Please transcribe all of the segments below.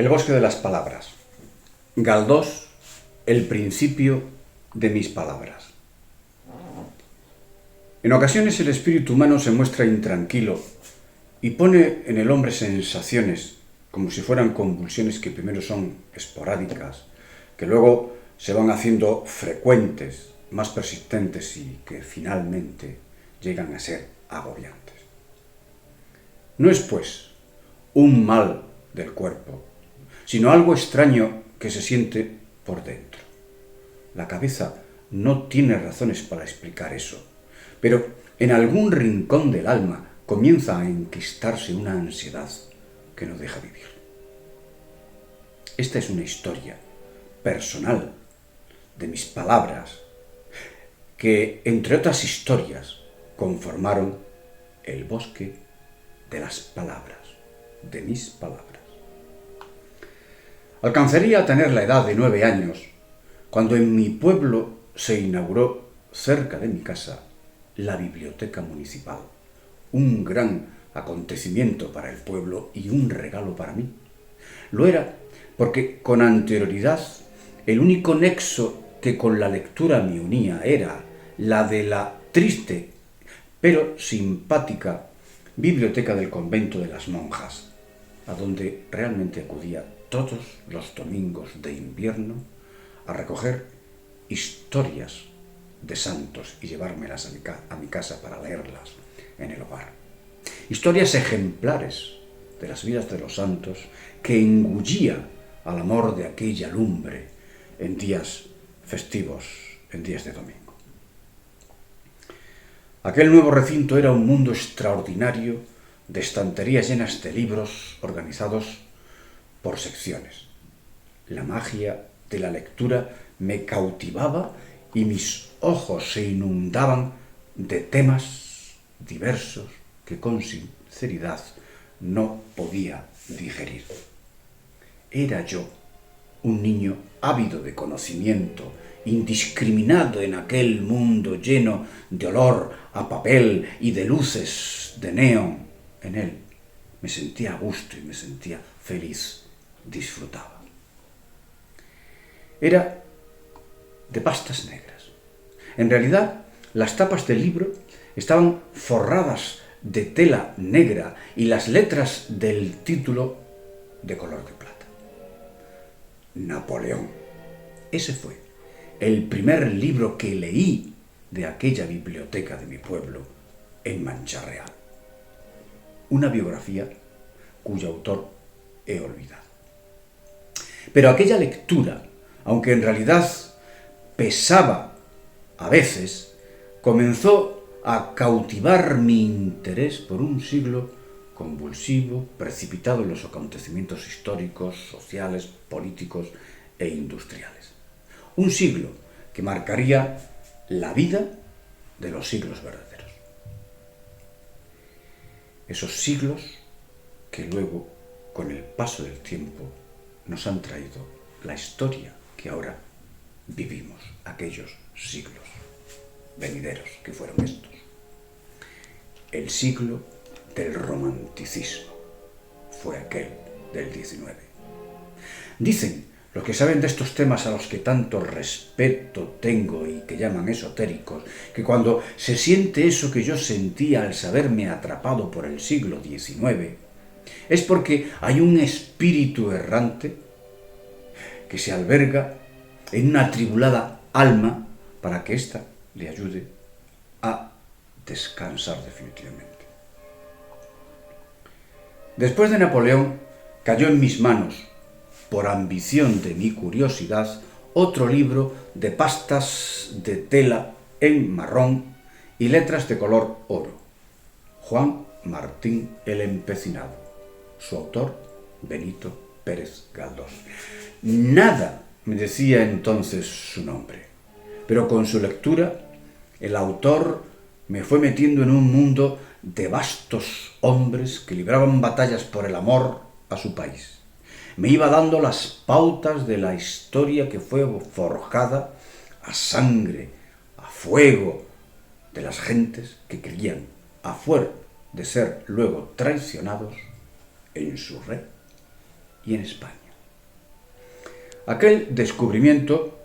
El bosque de las palabras. Galdós, el principio de mis palabras. En ocasiones el espíritu humano se muestra intranquilo y pone en el hombre sensaciones como si fueran convulsiones que primero son esporádicas, que luego se van haciendo frecuentes, más persistentes y que finalmente llegan a ser agobiantes. No es, pues, un mal del cuerpo, sino algo extraño que se siente por dentro. La cabeza no tiene razones para explicar eso, pero en algún rincón del alma comienza a enquistarse una ansiedad que no deja vivir. Esta es una historia personal de mis palabras que, entre otras historias, conformaron el bosque de las palabras, de mis palabras. Alcanzaría a tener la edad de 9 años cuando en mi pueblo se inauguró, cerca de mi casa, la biblioteca municipal. Un gran acontecimiento para el pueblo y un regalo para mí. Lo era porque con anterioridad el único nexo que con la lectura me unía era la de la triste pero simpática biblioteca del convento de las monjas, a donde realmente acudía todos los domingos de invierno a recoger historias de santos y llevármelas a mi casa para leerlas en el hogar. Historias ejemplares de las vidas de los santos que engullía al amor de aquella lumbre en días festivos, en días de domingo. Aquel nuevo recinto era un mundo extraordinario de estanterías llenas de libros organizados por secciones. La magia de la lectura me cautivaba y mis ojos se inundaban de temas diversos que con sinceridad no podía digerir. Era yo un niño ávido de conocimiento, indiscriminado en aquel mundo lleno de olor a papel y de luces de neón. En él me sentía a gusto y me sentía feliz, disfrutaba. Era de pastas negras. En realidad, las tapas del libro estaban forradas de tela negra y las letras del título de color de plata. Napoleón. Ese fue el primer libro que leí de aquella biblioteca de mi pueblo en Mancha Real. Una biografía cuyo autor he olvidado. Pero aquella lectura, aunque en realidad pesaba a veces, comenzó a cautivar mi interés por un siglo convulsivo, precipitado en los acontecimientos históricos, sociales, políticos e industriales. Un siglo que marcaría la vida de los siglos verdaderos. Esos siglos que luego, con el paso del tiempo, nos han traído la historia que ahora vivimos, aquellos siglos venideros que fueron estos. El siglo del romanticismo fue aquel del 19. Dicen los que saben de estos temas a los que tanto respeto tengo y que llaman esotéricos, que cuando se siente eso que yo sentía al saberme atrapado por el siglo XIX, es porque hay un espíritu errante que se alberga en una atribulada alma para que ésta le ayude a descansar definitivamente. Después de Napoleón, cayó en mis manos, por ambición de mi curiosidad, otro libro de pastas de tela en marrón y letras de color oro. Juan Martín el Empecinado. Su autor, Benito Pérez Galdós. Nada me decía entonces su nombre, pero con su lectura el autor me fue metiendo en un mundo de vastos hombres que libraban batallas por el amor a su país. Me iba dando las pautas de la historia que fue forjada a sangre, a fuego, de las gentes que creían, a fuer de ser luego traicionados, en su rey y en España. Aquel descubrimiento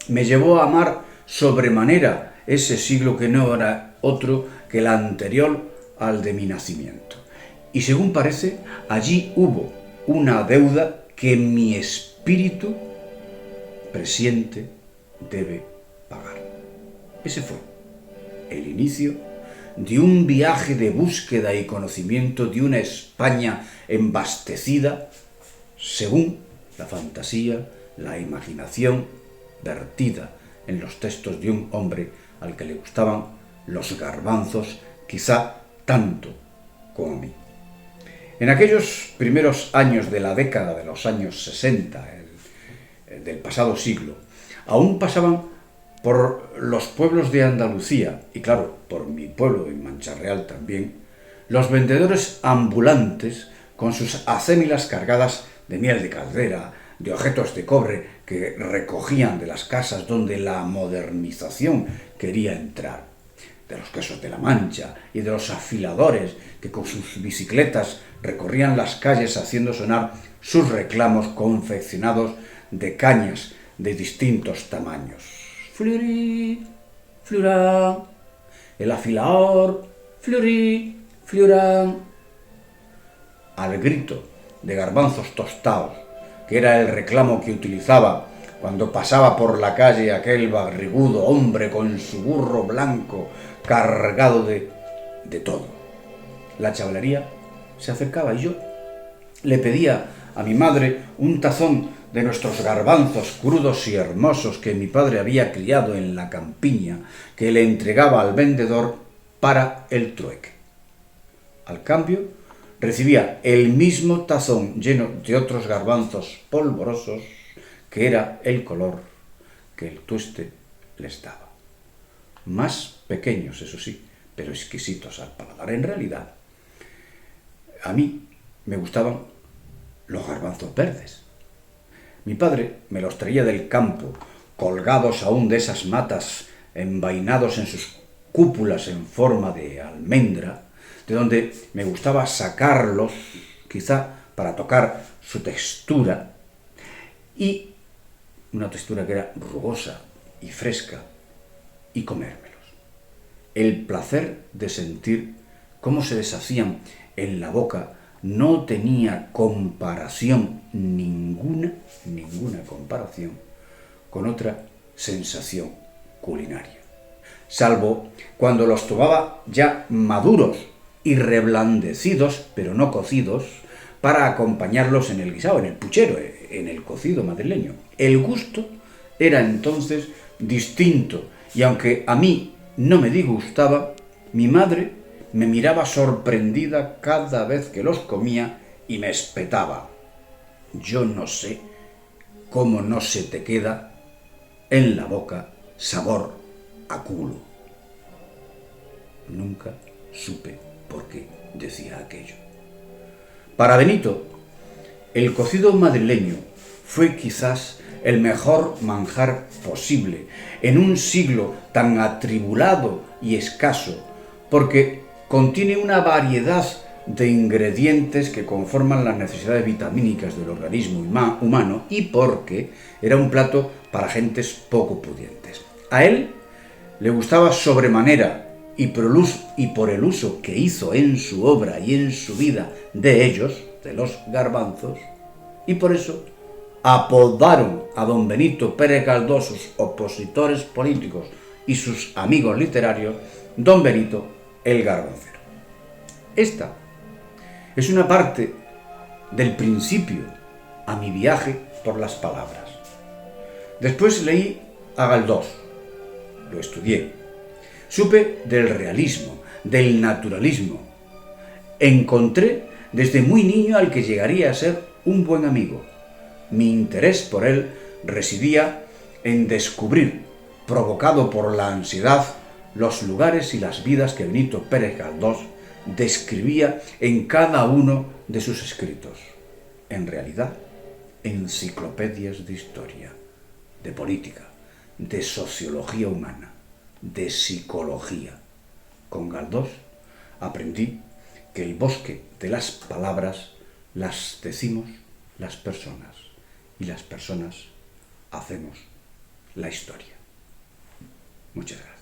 me llevó a amar sobremanera ese siglo que no era otro que el anterior al de mi nacimiento. Y según parece, allí hubo una deuda que mi espíritu presiente debe pagar. Ese fue el inicio de un viaje de búsqueda y conocimiento de una España embastecida según la fantasía, la imaginación vertida en los textos de un hombre al que le gustaban los garbanzos, quizá tanto como a mí. En aquellos primeros años de la década de los años 60 del pasado siglo, aún pasaban por los pueblos de Andalucía, y claro, por mi pueblo en Mancha Real también, los vendedores ambulantes con sus acémilas cargadas de miel de caldera, de objetos de cobre que recogían de las casas donde la modernización quería entrar, de los quesos de la Mancha y de los afiladores que con sus bicicletas recorrían las calles haciendo sonar sus reclamos confeccionados de cañas de distintos tamaños. Fleury, Fleurán, el afilador, Fleury, Fleurán. Al grito de garbanzos tostados, que era el reclamo que utilizaba cuando pasaba por la calle aquel barrigudo hombre con su burro blanco cargado de todo. La chavalería se acercaba y yo le pedía a mi madre un tazón de nuestros garbanzos crudos y hermosos que mi padre había criado en la campiña, que le entregaba al vendedor para el trueque. Al cambio, recibía el mismo tazón lleno de otros garbanzos polvorosos, que era el color que el tueste les daba. Más pequeños, eso sí, pero exquisitos al paladar. En realidad, a mí me gustaban los garbanzos verdes. Mi padre me los traía del campo, colgados aún de esas matas, envainados en sus cúpulas en forma de almendra, de donde me gustaba sacarlos, quizá para tocar su textura, y una textura que era rugosa y fresca, y comérmelos. El placer de sentir cómo se deshacían en la boca no tenía comparación, ninguna comparación con otra sensación culinaria, salvo cuando los tomaba ya maduros y reblandecidos, pero no cocidos, para acompañarlos en el guisado, en el puchero, en el cocido madrileño. El gusto era entonces distinto, y aunque a mí no me disgustaba, mi madre me miraba sorprendida cada vez que los comía y me espetaba. Yo no sé cómo no se te queda en la boca sabor a culo. Nunca supe por qué decía aquello. Para Benito, el cocido madrileño fue quizás el mejor manjar posible en un siglo tan atribulado y escaso, porque contiene una variedad de ingredientes que conforman las necesidades vitamínicas del organismo humano y porque era un plato para gentes poco pudientes. A él le gustaba sobremanera y por el uso que hizo en su obra y en su vida de ellos, de los garbanzos, y por eso apodaron a don Benito Pérez Galdós, sus opositores políticos y sus amigos literarios, don Benito el Garbancero. Esta es una parte del principio a mi viaje por las palabras. Después leí a Galdós, lo estudié, supe del realismo, del naturalismo. Encontré desde muy niño al que llegaría a ser un buen amigo. Mi interés por él residía en descubrir, provocado por la ansiedad, los lugares y las vidas que Benito Pérez Galdós describía en cada uno de sus escritos. En realidad, enciclopedias de historia, de política, de sociología humana, de psicología. Con Galdós aprendí que el bosque de las palabras las decimos las personas y las personas hacemos la historia. Muchas gracias.